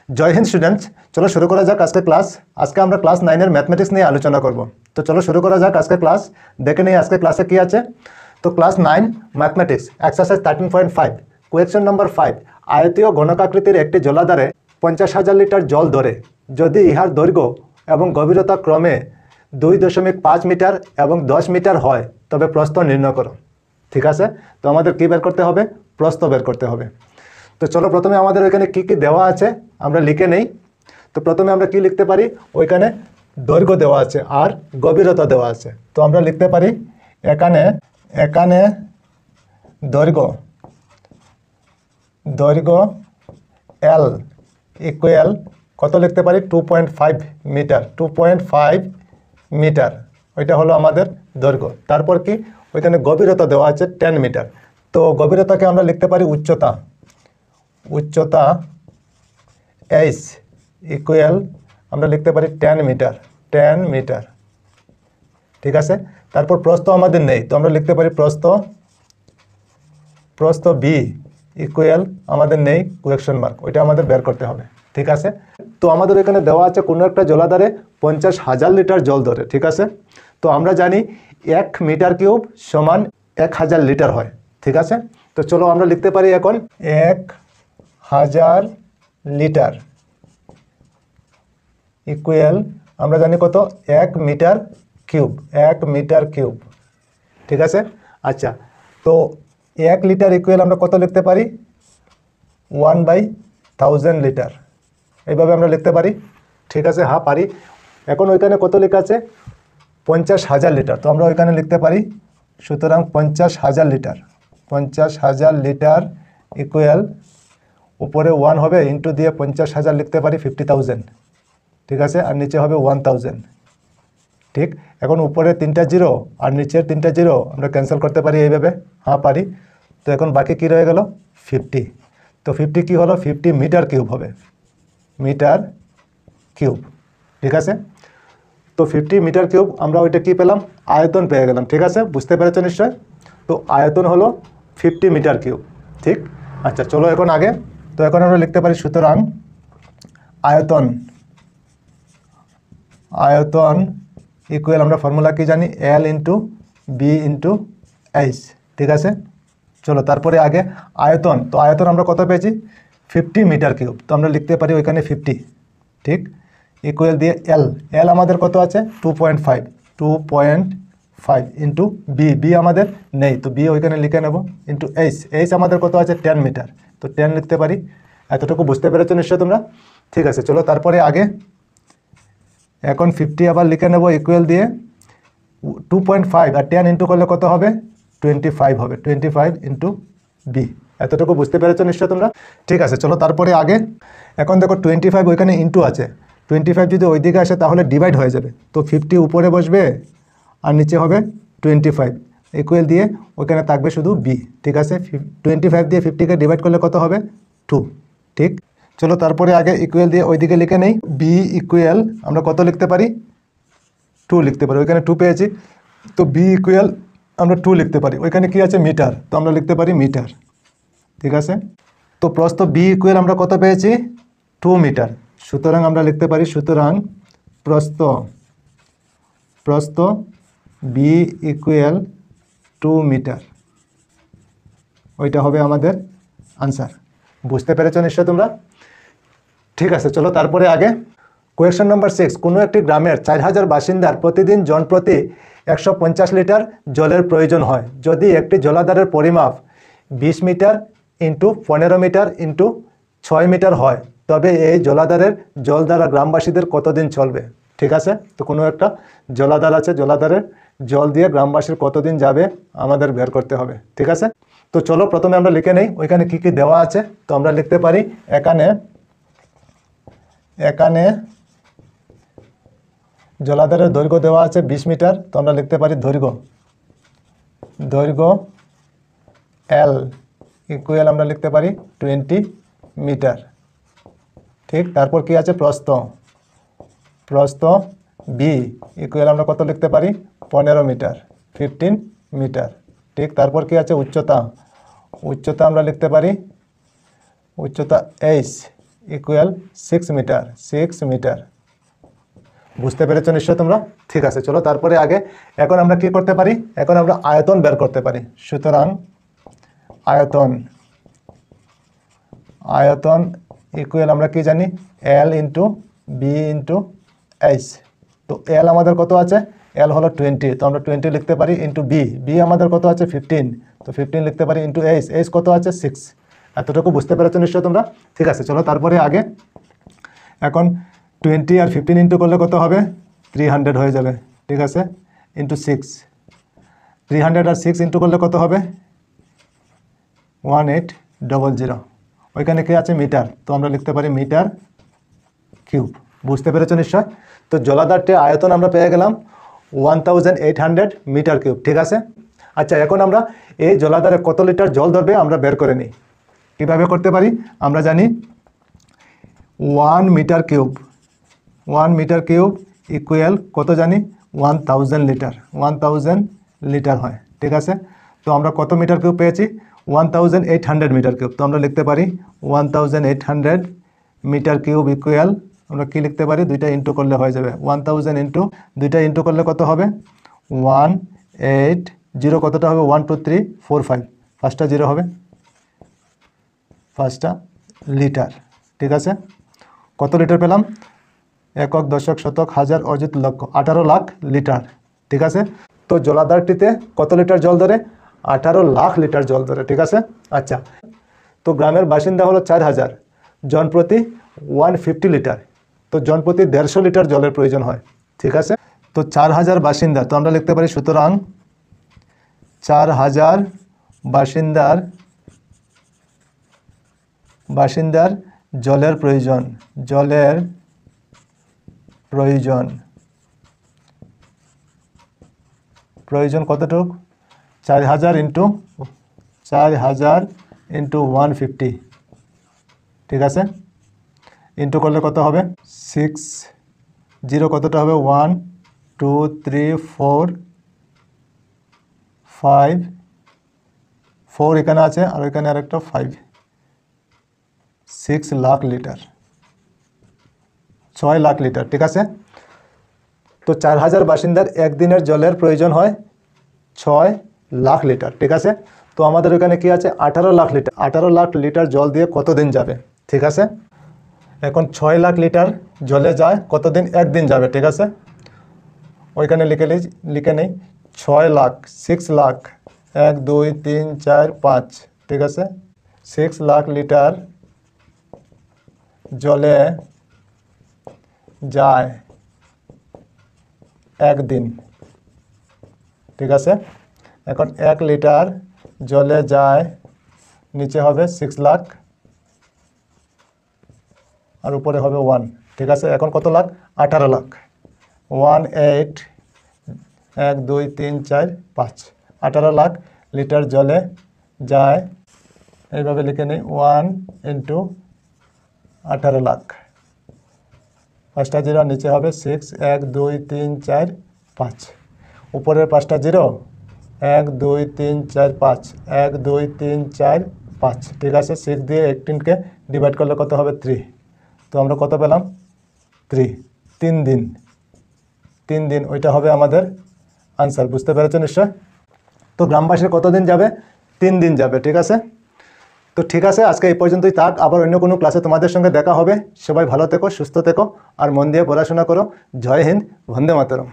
জয় Hind students, চলো শুরু করা যাক আজকে ক্লাস। আজকে আমরা ক্লাস 9 এর ম্যাথমেটিক্স নিয়ে আলোচনা করব। তো চলো শুরু করা যাক আজকে ক্লাস। দেখে নেই আজকে ক্লাসে কি আছে। তো class 9 mathematics exercise 13.5 question number 5। আয়তীয় ঘনকাকৃতির একটি জলাধারে 50,000 লিটার জল ধরে যদি ইহার দৈর্ঘ্য এবং গভীরতা ক্রমে 2.5 মিটার এবং 10 মিটার হয় তবে প্রস্থ নির্ণয় করো। ঠিক আছে, তো আমাদের কি বের করতে হবে? প্রস্থ বের করতে হবে। তো চলো প্রথমে আমাদের ওইখানে কি কি দেওয়া আছে আমরা লিখে নেই। তো প্রথমে আমরা কি লিখতে পারি, ওইখানে দৈর্ঘ্য দেওয়া আছে আর গভীরতা দেওয়া আছে। তো আমরা লিখতে পারি এখানে দৈর্ঘ্য এল ইকুয়াল কত লিখতে পারি? 2.5 মিটার। 2.5 মিটার ওইটা হলো আমাদের দৈর্ঘ্য। তারপর কি ওইখানে গভীরতা দেওয়া আছে 10 মিটার। তো গভীরতাকে আমরা লিখতে পারি উচ্চতা এইচ ইকুয়াল আমরা লিখতে পারি 10 মিটার। ঠিক আছে, তারপর প্রস্থ আমাদের নেই, তো আমরা লিখতে পারি প্রস্থ বি ইকুয়াল আমাদের নেই, কোয়েকশন মার্ক, ওইটা আমাদের বের করতে হবে। ঠিক আছে, তো আমাদের এখানে দেওয়া আছে কোনো একটা জলাধারে 50,000 লিটার জল ধরে। ঠিক আছে, তো আমরা জানি 1 মিটার কিউব সমান 1000 লিটার হয়। ঠিক আছে, তো চলো আমরা লিখতে পারি এখন 1000 লিটার ইকুয়াল আমরা জানি কত? 1 মিটার কিউব। ঠিক আছে, আচ্ছা, তো 1 লিটার ইকুয়াল আমরা কত লিখতে পারি? 1/1000 লিটার, এইভাবে আমরা লিখতে পারি। ঠিক আছে, হ্যাঁ পারি। এখন ওইখানে কত লেখা আছে? 50,000 লিটার, তো আমরা ওইখানে লিখতে পারি সুতরাং 50,000 লিটার ইকুয়াল উপরে 1 হবে, ইন্টু দিয়ে 50,000 লিখতে পারি 50,000। ঠিক আছে, আর নিচে হবে 1000। ঠিক, এখন উপরে 3টা জিরো আর নিচের 3টা জিরো আমরা ক্যান্সেল করতে পারি এইভাবে, হ্যাঁ পারি। তো এখন বাকি কি রয়ে গেল? 50। তো 50 কি হলো? 50 মিটার কিউব হবে, মিটার কিউব। ঠিক আছে, তো 50 মিটার কিউব আমরা ওইটা কি পেলাম? আয়তন পেয়ে গেলাম। ঠিক আছে, বুঝতে পেরেছ নিশ্চয়। তো আয়তন হলো 50 মিটার কিউব। ঠিক, আচ্ছা চলো এখন আগে। তো এখন আমরা লিখতে পারি সুতরাং আয়তন ইকুয়াল আমরা ফর্মুলা কি জানি? L into B into H. ঠিক আছে, চলো তারপরে আগে আয়তন। তো আয়তন আমরা কত পেয়েছি? 50 মিটার কিউব, তো আমরা লিখতে পারি ওইখানে 50। ঠিক, ইকুয়াল দিয়ে এল আমাদের কত আছে? 2.5 ইন্টু বি আমাদের নেই, তো বি ওইখানে লিখে নেব, ইন্টু এইচ আমাদের কত আছে? 10 মিটার, তো 10 লিখতে পারি। এতটুকু বুঝতে পেরেছো নিশ্চয় তোমরা? ঠিক আছে, চলো তারপরে আগে এখন 50 আবার লিখে নেব ইকুয়াল দিয়ে 2.5 আর 10 ইন্টু করলে কত হবে? 25 হবে, 25 ইন্টু বি। এতটুকু বুঝতে পেরেছো নিশ্চয় তোমরা? ঠিক আছে, চলো তারপরে আগে। এখন দেখো 25 ওইখানে ইন্টু আছে, 25 যদি ওই দিকে আসে তাহলে ডিভাইড হয়ে যাবে, তো 50 উপরে বসবে আর নিচে হবে 25 ইকুয়াল দিয়ে ওইখানে থাকবে শুধু বি। ঠিক আছে, 25 দিয়ে 50কে ডিভাইড করলে কত হবে? 2। ঠিক, চলো তারপরে আগে ইকুয়াল দিয়ে ওইদিকে লিখে নেই। বি ইকুয়াল আমরা কত লিখতে পারি? 2 লিখতে পারি, ওইখানে 2 পেয়েছি, তো বি ইকুয়াল আমরা 2 লিখতে পারি। ওইখানে কি আছে? মিটার, তো আমরা লিখতে পারি মিটার। ঠিক আছে, তো প্রস্থ বি ইকুয়াল আমরা কত পেয়েছি? 2 মিটার, সুতরাং আমরা লিখতে পারি সুতরাং প্রস্থ বি ইকুয়াল 2 মিটার, ওইটা হবে আমাদের আনসার। বুঝতে পেরেছ নিশ্চয় তোমরা? ঠিক আছে, চলো তারপরে আগে কোয়েশ্চন নম্বর 6। কোনো একটি গ্রামের 4000 বাসিন্দার প্রতিদিন জনপ্রতি 150 লিটার জলের প্রয়োজন হয় যদি একটি জলাধারের পরিমাপ 20 metre into 15 metre into 6 metre হয় তবে এই জলাধারের জল দ্বারা গ্রামবাসীদের কতদিন চলবে? ঠিক আছে, তো কোনো একটা জলাধার আছে, জলাধারের জল দিয়ে গ্রামবাসীর কতদিন যাবে আমাদের বের করতে হবে। ঠিক আছে, তো চলো প্রথমে আমরা লিখে নেই ওইখানে কি কি দেওয়া আছে। তো আমরা লিখতে পারি এখানে জলাধারের দৈর্ঘ্য দেওয়া আছে 20 মিটার, তো আমরা লিখতে পারি দৈর্ঘ্য এল ইকুয়াল আমরা লিখতে পারি 20 মিটার। ঠিক, তারপর কি আছে? প্রস্থ বি ইকুয়াল আমরা কত লিখতে পারি? 15 মিটার, 15 মিটার। ঠিক, তারপর কি আছে? উচ্চতা আমরা লিখতে পারি উচ্চতা এইচ ইকুয়াল 6 মিটার, 6 মিটার। বুঝতে পেরেছো নিশ্চয় তোমরা? ঠিক আছে, চলো তারপরে আগে এখন আমরা কি করতে পারি, এখন আমরা আয়তন বের করতে পারি। সুতরাং আয়তন ইকুয়াল আমরা কি জানি, L into B into H. তো এল আমাদের কত আছে, এল হলো 20, তো আমরা 20 লিখতে পারি, ইন্টু বি আমাদের কত আছে 15, তো 15 লিখতে পারি, ইন্টু এইচ কত আছে 6। এতটুকু বুঝতে পেরেছো নিশ্চয় তোমরা? ঠিক আছে, চলো তারপরে আগে এখন 20 আর 15 ইন্টু করলে কত হবে, 300 হয়ে যাবে। ঠিক আছে, ইন্টু 6, 300 আর 6 ইন্টু করলে কত হবে, 1800। ওইখানে কি আছে, মিটার, তো আমরা লিখতে পারি মিটার কিউব। বুঝতে পেরেছো নিশ্চয়? তো জলাধারটির আয়তন আমরা পেয়ে গেলাম 1800 মিটার কিউব। ঠিক আছে, আচ্ছা এখন আমরা এই জলাধারে কত লিটার জল ধরবে আমরা বের করে নিই। কীভাবে করতে পারি, আমরা জানি 1 মিটার কিউব ইকুয়াল কত জানি, 1000 লিটার, 1000 লিটার হয়। ঠিক আছে, তো আমরা কত মিটার কিউব পেয়েছি, 1800 মিটার কিউব। তো আমরা লিখতে পারি 1800 মিটার কিউব ইকুয়াল আমরা কি লিখতে পারি, দুইটা ইন্টু করলে হয়ে যাবে, 1000 ইন্টু দুইটা ইন্টু করলে কত হবে, 180 কতটা হবে, 1 2 3 4 5, ফার্স্টটা 0 হবে, ফার্স্টটা লিটার। ঠিক আছে, কত লিটার পেলাম, একক, দশক, শতক, হাজার, অযুত, লক্ষ, 18 লাখ লিটার। ঠিক আছে, তো জলাধারটিতে কত লিটার জল ধরে, 18 লাখ লিটার জল ধরে। ঠিক আছে, আচ্ছা তো গ্রামের বাসিন্দা হলো 4000, জন প্রতি 150 লিটার, তো জন প্রতি 150 লিটার জলের প্রয়োজন হয়। ঠিক আছে, তো 4000 বাসিন্দা, তো আমরা লিখতে পারি সুতরাং 4000 বাসিন্দার জলের প্রয়োজন কতটুক, 4000 ইন্টু 150। ঠিক আছে, ইন্টু করলে কত হবে, 60 কতটা হবে, 1 2 3 4 5, 4 এখানে আছে আর এখানে আরেকটা 5, 6 লাখ লিটার, 6 লাখ লিটার। ঠিক আছে, তো 4000 বাসিন্দার একদিনের জলের প্রয়োজন হয় 6 লাখ লিটার। ঠিক আছে, তো আমাদের ওখানে কি আছে, 18 লাখ লিটার, 18 লাখ লিটার জল দিয়ে কতদিন যাবে। ঠিক আছে, এখন 6 লাখ লিটার জলে যায় কতদিন, একদিন যাবে। ঠিক আছে, ওইখানে লিখে নেই 6 লাখ, 6 লাখ, 1 2 3 4 5। ঠিক আছে, 6 লাখ লিটার জলে যায় একদিন। ঠিক আছে, এখন 1 লিটার জলে যায়, নিচে হবে 6 লাখ আর উপরে হবে 1। ঠিক আছে, এখন কত লাখ, 18 লাখ, 1 8 1 2 3 4 5, 18 লাখ লিটার জলে যায়। এইভাবে লিখে নিই 1 ইন্টু 18 লাখ, পাঁচটা 0 নিচে হবে 6 1 2 3 4 5, উপরের 5টা 0 1 2 3 4 5, 1 2 3 4 5। ঠিক আছে, 6 দিয়ে 18কে ডিভাইড করলে কত হবে, 3। তো আমরা কত পেলাম, 3 দিন, ওইটা হবে আমাদের আনসার। বুঝতে পেরেছো নিশ্চয়? তো গ্রামবাসীর কতদিন যাবে, 3 দিন যাবে। ঠিক আছে, তো ঠিক আছে, আজকে এই পর্যন্তই থাক, আবার অন্য কোনো ক্লাসে তোমাদের সঙ্গে দেখা হবে। সবাই ভালো থেকো, সুস্থ থেকো আর মন দিয়ে পড়াশোনা করো। জয় হিন্দ, বন্দে মাতরম।